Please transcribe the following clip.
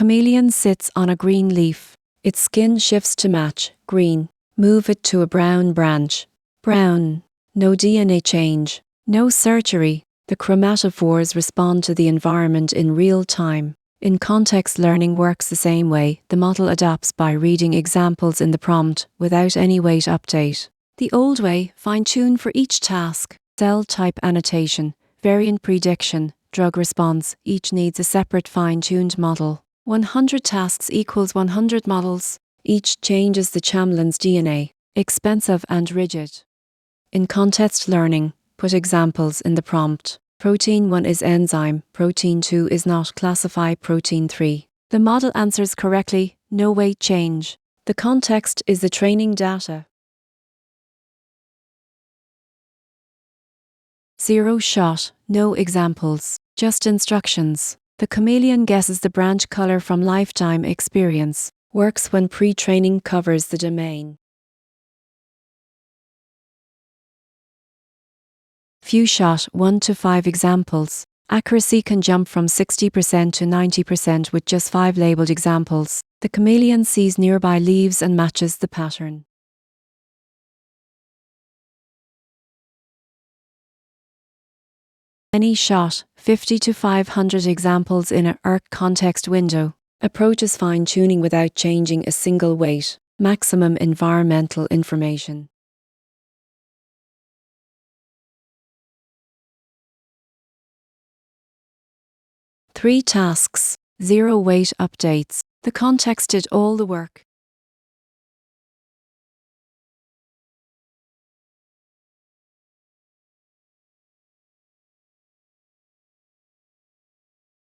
chameleon sits on a green leaf. Its skin shifts to match, green. Move it to a brown branch. Brown. No DNA change. No surgery. The chromatophores respond to the environment in real time. In context learning works the same way. The model adapts by reading examples in the prompt without any weight update. The old way, fine-tune for each task. Cell type annotation, variant prediction, drug response, each needs a separate fine-tuned model. 100 tasks equals 100 models. Each changes the Chameleon's DNA. Expensive and rigid. In context learning, put examples in the prompt. Protein 1 is enzyme, protein 2 is not, classify protein 3. The model answers correctly, no weight change. The context is the training data. Zero shot, no examples, just instructions. The chameleon guesses the branch color from lifetime experience. Works when pre-training covers the domain. Few shot, 1 to 5 examples. Accuracy can jump from 60% to 90% with just 5 labeled examples. The chameleon sees nearby leaves and matches the pattern. Any shot, 50 to 500 examples in a ERC context window. Approaches fine-tuning without changing a single weight. Maximum environmental information. Three tasks, 0 weight updates. The context did all the work.